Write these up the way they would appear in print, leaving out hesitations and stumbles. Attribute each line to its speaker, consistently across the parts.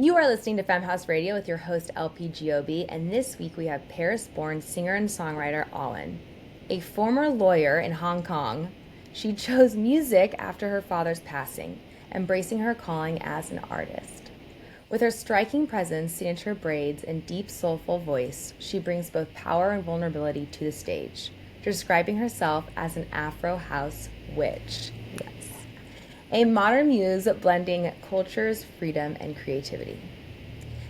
Speaker 1: You are listening to Femme House Radio with your host LP Giobbi, and this week we have Paris-born singer and songwriter AWEN. A former lawyer in Hong Kong, she chose music after her father's passing, embracing her calling as an artist. With her striking presence, signature braids, and deep soulful voice, she brings both power and vulnerability to the stage, describing herself as an Afro house witch. Yes. A modern muse blending cultures, freedom, and creativity.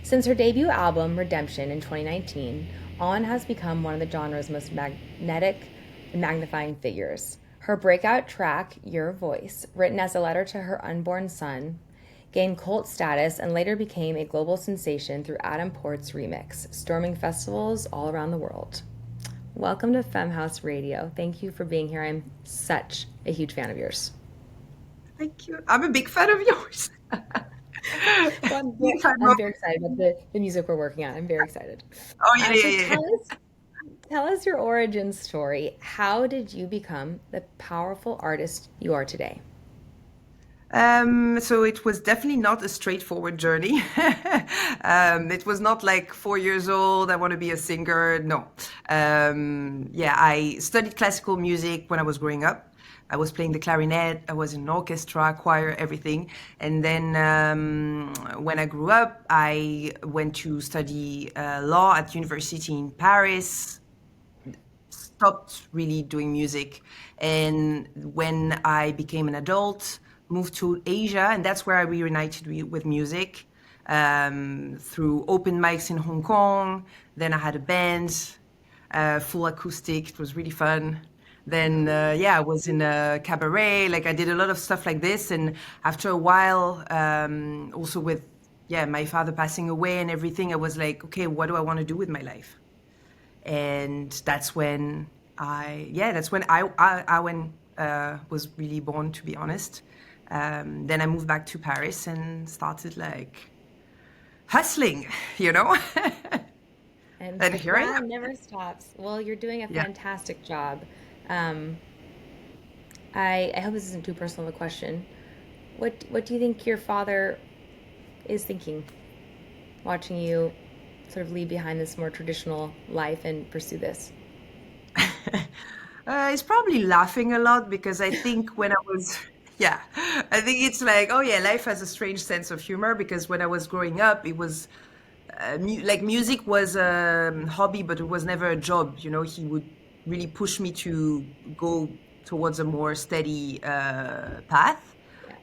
Speaker 1: Since her debut album, Redemption, in 2019, AWEN has become one of the genre's most magnetic and magnifying figures. Her breakout track, Your Voice, written as a letter to her unborn son, gained cult status and later became a global sensation through Adam Port's remix, storming festivals all around the world. Welcome to Femme House Radio. Thank you for being here. I'm such a huge fan of yours.
Speaker 2: Thank you. I'm a big fan of yours.
Speaker 1: Well,
Speaker 2: Big fan
Speaker 1: I'm
Speaker 2: of-
Speaker 1: very excited about the music we're working on. I'm very excited.
Speaker 2: Oh yeah,
Speaker 1: So
Speaker 2: yeah, yeah.
Speaker 1: tell us your origin story. How did you become the powerful artist you are today?
Speaker 2: So it was definitely not a straightforward journey. It was not like 4 years old, I want to be a singer. No. Yeah, I studied classical music when I was growing up. I was playing the clarinet, I was in an orchestra, choir, everything. And then when I grew up, I went to study law at university in Paris, stopped really doing music. And when I became an adult, moved to Asia, and that's where I reunited with music through open mics in Hong Kong. Then I had a band, full acoustic. It was really fun. Then, yeah, I was in a cabaret. Like I did a lot of stuff like this. And after a while, also with, yeah, my father passing away and everything, I was like, okay, what do I want to do with my life? And that's when I was really born, to be honest. Then I moved back to Paris and started like hustling, you know.
Speaker 1: And
Speaker 2: And
Speaker 1: the
Speaker 2: here I am.
Speaker 1: grind never stops. Well, you're doing a
Speaker 2: Yeah.
Speaker 1: fantastic job. Um, I hope this isn't too personal of a question. What do you think your father is thinking, watching you sort of leave behind this more traditional life and pursue this?
Speaker 2: He's probably laughing a lot because I think when I was, yeah, I think it's like, oh yeah, life has a strange sense of humor because when I was growing up, it was like music was a hobby, but it was never a job. You know, he would really push me to go towards a more steady path.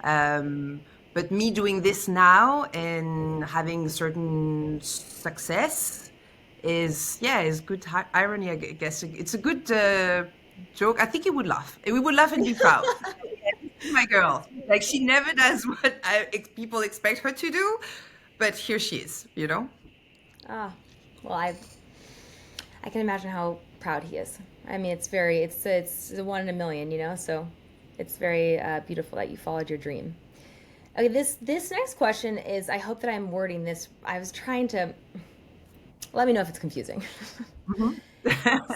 Speaker 1: Yeah.
Speaker 2: But me doing this now and having certain success is good irony, I guess. It's a good joke. I think he would laugh. We would laugh and be proud. My girl, like she never does what people expect her to do, but here she is, you know?
Speaker 1: Ah, well, I can imagine how proud he is. I mean, it's a one in a million, you know. So it's very beautiful that you followed your dream. Okay, this next question is. I hope that I'm wording this. I was trying to. Let me know if it's confusing.
Speaker 2: Mhm.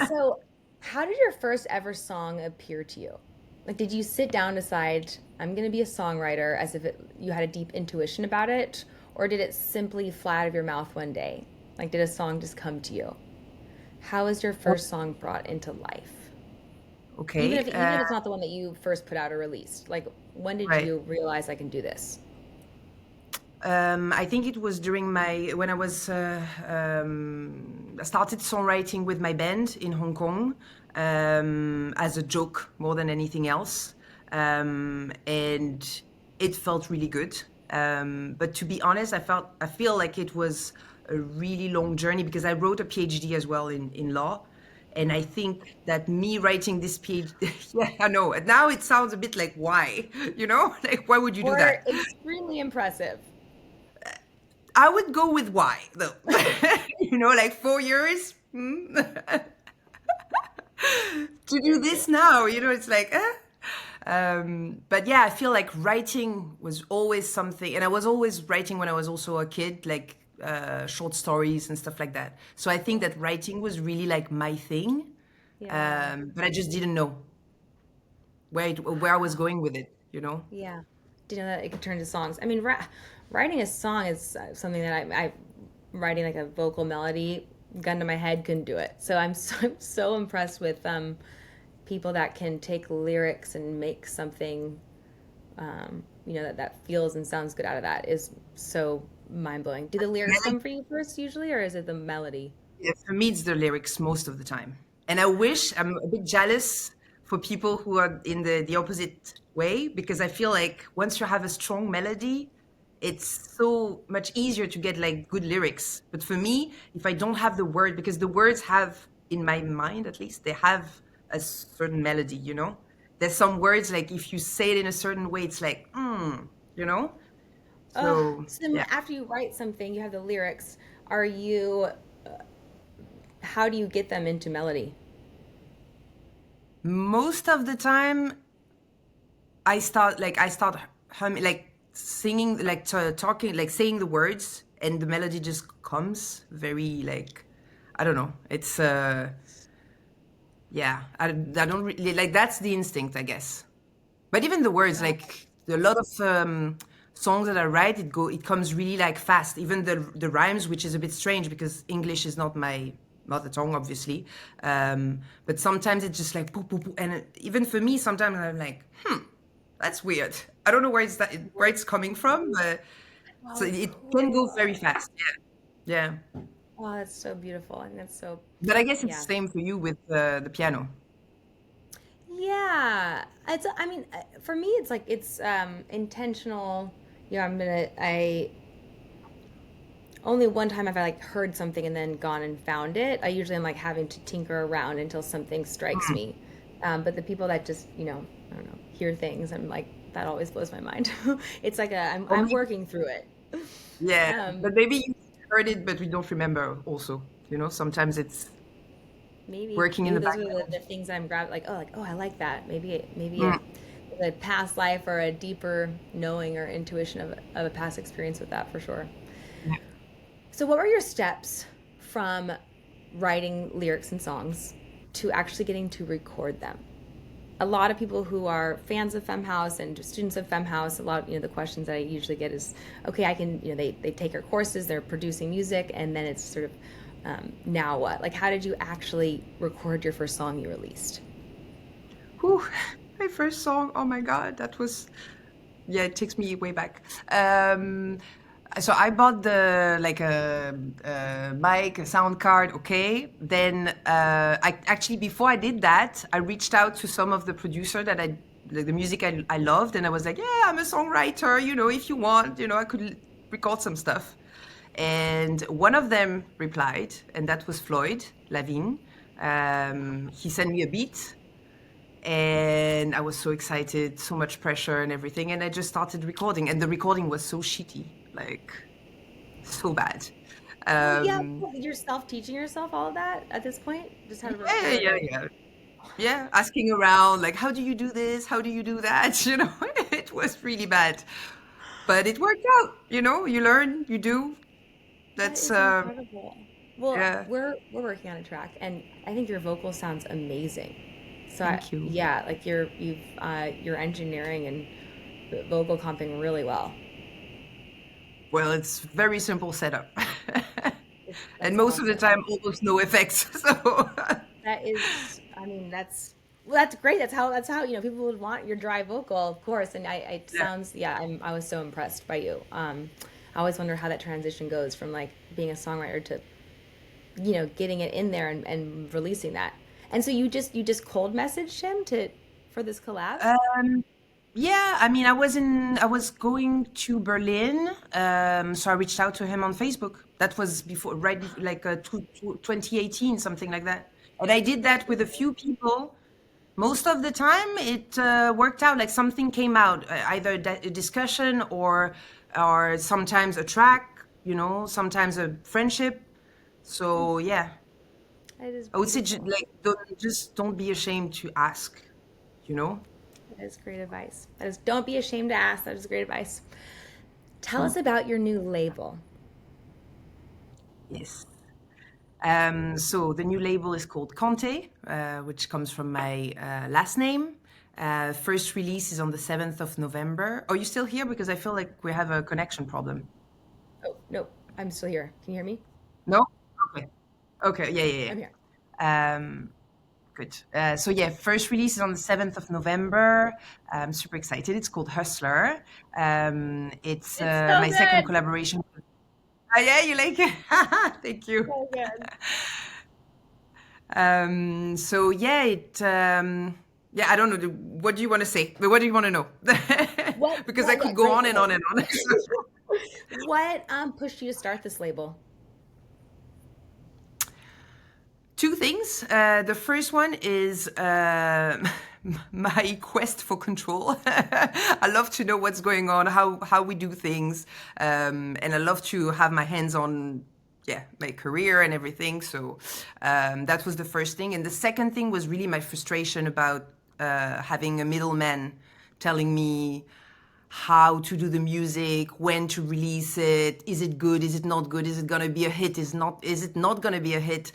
Speaker 1: So, how did your first ever song appear to you? Like, did you sit down and decide I'm going to be a songwriter as if you had a deep intuition about it, or did it simply fly out of your mouth one day? Like, did a song just come to you? How was your first song brought into life?
Speaker 2: Okay,
Speaker 1: Even if it's not the one that you first put out or released, like when did
Speaker 2: right.
Speaker 1: you realize I can do this?
Speaker 2: I think it was during my when I started songwriting with my band in Hong Kong as a joke more than anything else, and it felt really good. But to be honest, I feel like it was a really long journey because I wrote a PhD as well in law. And I think that me writing this PhD, yeah, I know. Now it sounds a bit like why, you know, like why would you do
Speaker 1: Or
Speaker 2: that?
Speaker 1: extremely impressive.
Speaker 2: I would go with why though. You know, like 4 years to do
Speaker 1: Very true.
Speaker 2: this now. You know, it's like, eh. But yeah, I feel like writing was always something, and I was always writing when I was also a kid, like short stories and stuff like that. So I think that writing was really like my thing,
Speaker 1: Yeah.
Speaker 2: but I just didn't know where I was going with it. You know?
Speaker 1: Yeah. didn't know that it could turn to songs. I mean, writing a song is something that I writing like a vocal melody, gun to my head, couldn't do it. So I'm so impressed with people that can take lyrics and make something, that feels and sounds good out of that is so mind blowing. Do the lyrics come for you first usually, or is it the melody?
Speaker 2: Yeah, for me, it's the lyrics most of the time. And I wish I'm a bit jealous for people who are in the opposite way, because I feel like once you have a strong melody, it's so much easier to get like good lyrics. But for me, if I don't have the word, because the words have, in my mind at least, they have a certain melody, you know? There's some words like if you say it in a certain way, it's like, you know? So
Speaker 1: So then
Speaker 2: yeah.
Speaker 1: after you write something, you have the lyrics. Are you, how do you get them into melody?
Speaker 2: Most of the time, I start humming, like singing, like talking, like saying the words, and the melody just comes very like, I don't know. It's yeah, I don't really like, that's the instinct, I guess. But even the words, like a lot of songs that I write, it comes really like fast. Even the rhymes, which is a bit strange because English is not my mother tongue, obviously. But sometimes it's just like poo, poo, poo. And even for me, sometimes I'm like, that's weird. I don't know where it's coming from, but so
Speaker 1: Oh,
Speaker 2: it can go very
Speaker 1: cool.
Speaker 2: fast. Yeah, yeah.
Speaker 1: Oh, that's so beautiful. And that's so,
Speaker 2: But I guess it's
Speaker 1: yeah.
Speaker 2: the same for you with the piano.
Speaker 1: Yeah. I mean, for me, it's like, it's intentional. I, only one time have I like heard something and then gone and found it. I usually am like having to tinker around until something strikes me. But the people that just, I don't know, hear things, I'm like, that always blows my mind. It's like
Speaker 2: Or
Speaker 1: I'm
Speaker 2: maybe,
Speaker 1: working through it.
Speaker 2: yeah,
Speaker 1: Um,
Speaker 2: but maybe you heard it, but we don't remember also. You know, sometimes it's working in
Speaker 1: maybe
Speaker 2: the
Speaker 1: those are the
Speaker 2: background.
Speaker 1: things I'm grabbing, like, oh, I like that. Maybe
Speaker 2: Mm.
Speaker 1: a past life or a deeper knowing or intuition of a past experience with that for sure.
Speaker 2: Yeah.
Speaker 1: So, what were your steps from writing lyrics and songs to actually getting to record them? A lot of people who are fans of Femme House and students of Femme House, a lot of, the questions that I usually get is, okay, I can, they take our courses, they're producing music, and then it's sort of, now what? Like, how did you actually record your first song you released?
Speaker 2: Whew, my first song. Oh my God, that was, yeah, it takes me way back. Um, so I bought the like a mic, a sound card. Okay, then I actually, before I did that, I reached out to some of the producer that I like the music I loved, and I was like, yeah, I'm a songwriter. You know, if you want, I could record some stuff. And one of them replied, and that was Floyd Lavigne. He sent me a beat, and I was so excited, so much pressure and everything, and I just started recording, and the recording was so shitty, like so bad.
Speaker 1: Oh yeah,
Speaker 2: Um,
Speaker 1: you're self teaching yourself all of that at this point. Just how to
Speaker 2: yeah,
Speaker 1: record
Speaker 2: yeah,
Speaker 1: a.
Speaker 2: yeah, yeah. Asking around, like, how do you do this? How do you do that? It was really bad, but it worked out. You learn, you do.
Speaker 1: That
Speaker 2: That's
Speaker 1: is incredible. Well,
Speaker 2: yeah.
Speaker 1: we're working on a track, and I think your vocal sounds amazing. So
Speaker 2: Thank you.
Speaker 1: yeah, like you're engineering and vocal comping really well.
Speaker 2: Well, it's very simple setup, and
Speaker 1: That's
Speaker 2: most of the
Speaker 1: awesome.
Speaker 2: time, almost no effects. So
Speaker 1: That is, I mean, that's great. That's how people would want your dry vocal, of course. And it
Speaker 2: yeah.
Speaker 1: sounds, yeah. I was so impressed by you. I always wonder how that transition goes from like being a songwriter to getting it in there and releasing that. And so you just cold messaged him to for this collab.
Speaker 2: Um, yeah, I mean, I was going to Berlin, so I reached out to him on Facebook. That was before, right before, like 2018, something like that. And I did that with a few people. Most of the time, it worked out. Like something came out, either a discussion or sometimes a track. Sometimes a friendship. So yeah,
Speaker 1: That is
Speaker 2: I would say
Speaker 1: beautiful.
Speaker 2: like don't be ashamed to ask. You know.
Speaker 1: That is great advice. That is, don't be ashamed to ask. That is great advice. Tell us
Speaker 2: True.
Speaker 1: about your new label.
Speaker 2: Yes. So the new label is called Conte, which comes from my last name. First release is on the 7th of November. Are you still here? Because I feel like we have a connection problem.
Speaker 1: Oh, no, I'm still here. Can you hear me?
Speaker 2: No? Okay. Okay. Yeah, yeah,
Speaker 1: I'm here.
Speaker 2: yeah. Good. So yeah, first release is on the 7th of November. I'm super excited. It's called Hustler. It's
Speaker 1: It's so
Speaker 2: my second
Speaker 1: good.
Speaker 2: collaboration. Ah, yeah, you like it? Thank you.
Speaker 1: So good.
Speaker 2: So yeah, yeah, I don't know. What do you want to say? What do you want to know? Because I
Speaker 1: Yeah,
Speaker 2: could go
Speaker 1: great,
Speaker 2: on and on
Speaker 1: great.
Speaker 2: and on.
Speaker 1: What pushed you to start this label?
Speaker 2: Two things. The first one is my quest for control. I love to know what's going on, how we do things, and I love to have my hands on, yeah, my career and everything. So that was the first thing, and the second thing was really my frustration about having a middleman telling me how to do the music, when to release it, is it good, is it not good, is it gonna be a hit, is it not gonna be a hit?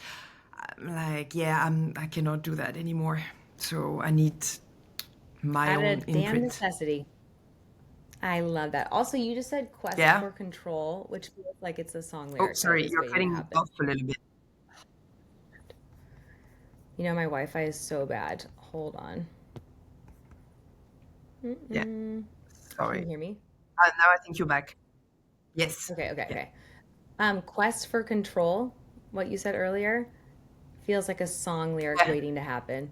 Speaker 2: I'm like, yeah, I cannot do that anymore. So I need my
Speaker 1: Out
Speaker 2: own
Speaker 1: of damn
Speaker 2: imprint.
Speaker 1: necessity. I love that. Also, you just said quest
Speaker 2: Yeah.
Speaker 1: for control, which feels like it's a song
Speaker 2: Oh,
Speaker 1: lyric that
Speaker 2: sorry,
Speaker 1: is
Speaker 2: you're
Speaker 1: waiting to
Speaker 2: cutting
Speaker 1: happen.
Speaker 2: off a little bit.
Speaker 1: You know, my Wi-Fi is so bad. Hold on.
Speaker 2: Yeah,
Speaker 1: Mm-mm. Can you
Speaker 2: sorry.
Speaker 1: hear me?
Speaker 2: Now I think you're back. Yes.
Speaker 1: Okay, okay,
Speaker 2: Yeah.
Speaker 1: okay. Quest for control, what you said earlier, feels like a song lyric
Speaker 2: Yeah.
Speaker 1: waiting to happen.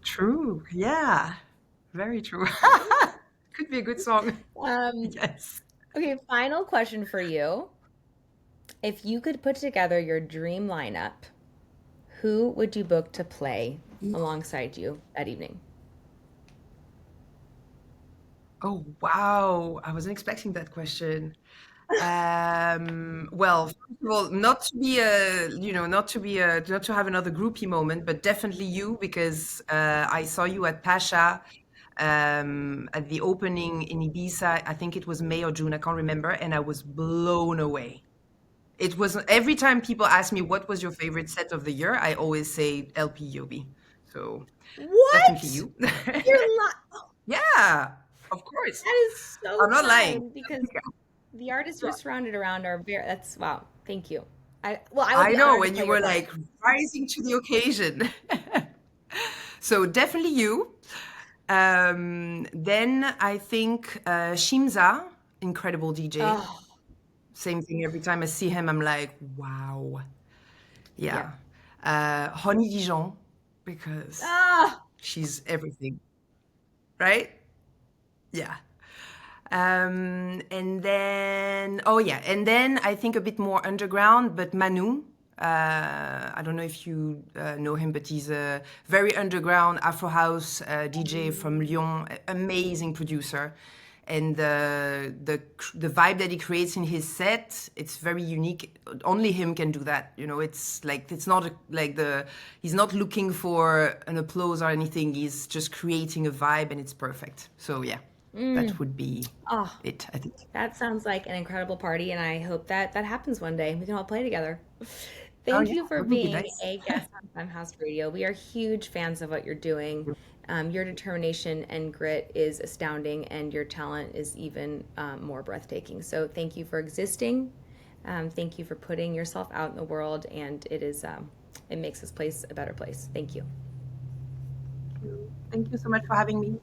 Speaker 2: True. Yeah. Very true.
Speaker 1: Right?
Speaker 2: Could be a good song.
Speaker 1: Um,
Speaker 2: Yes.
Speaker 1: okay, final question for you. If you could put together your dream lineup, who would you book to play alongside you that evening?
Speaker 2: Oh, wow. I wasn't expecting that question. Well, first of all, not to be not to have another groupie moment, but definitely you, because I saw you at Pasha at the opening in Ibiza. I think it was May or June, I can't remember, and I was blown away. It was every time people ask me what was your favorite set of the year, I always say LP Giobbi. So definitely
Speaker 1: What?
Speaker 2: you.
Speaker 1: You're not.
Speaker 2: Yeah, of course.
Speaker 1: That is so
Speaker 2: I'm not lying.
Speaker 1: kind because the artists you're surrounded around are very, that's wow. Thank you. I would
Speaker 2: I
Speaker 1: be
Speaker 2: know
Speaker 1: honored to
Speaker 2: when you
Speaker 1: play your
Speaker 2: were
Speaker 1: part.
Speaker 2: like rising to the occasion. So definitely you. Then I think Shimza, incredible DJ.
Speaker 1: Oh,
Speaker 2: Same thing every time I see him, I'm like, wow.
Speaker 1: yeah.
Speaker 2: Yeah. Honey Dijon, because
Speaker 1: Ah,
Speaker 2: she's everything, right? Yeah. And then, oh yeah, and then I think a bit more underground, but Manu. I don't know if you know him, but he's a very underground Afro house DJ from Lyon, amazing producer. And the vibe that he creates in his set, it's very unique. Only him can do that. You know, it's like it's not like the he's not looking for an applause or anything. He's just creating a vibe, and it's perfect. So yeah, that would be
Speaker 1: oh,
Speaker 2: it, I think.
Speaker 1: that sounds like an incredible party, and I hope that that happens one day. We can all play together.
Speaker 2: Oh
Speaker 1: Thank
Speaker 2: yeah,
Speaker 1: you for
Speaker 2: that would be
Speaker 1: being
Speaker 2: nice.
Speaker 1: a guest on Femme House Radio. We are huge fans of what you're doing. Your determination and grit is astounding, and your talent is even more breathtaking. So, thank you for existing. Thank you for putting yourself out in the world, and it makes this place a better place. Thank you.
Speaker 2: Thank you so much for having me.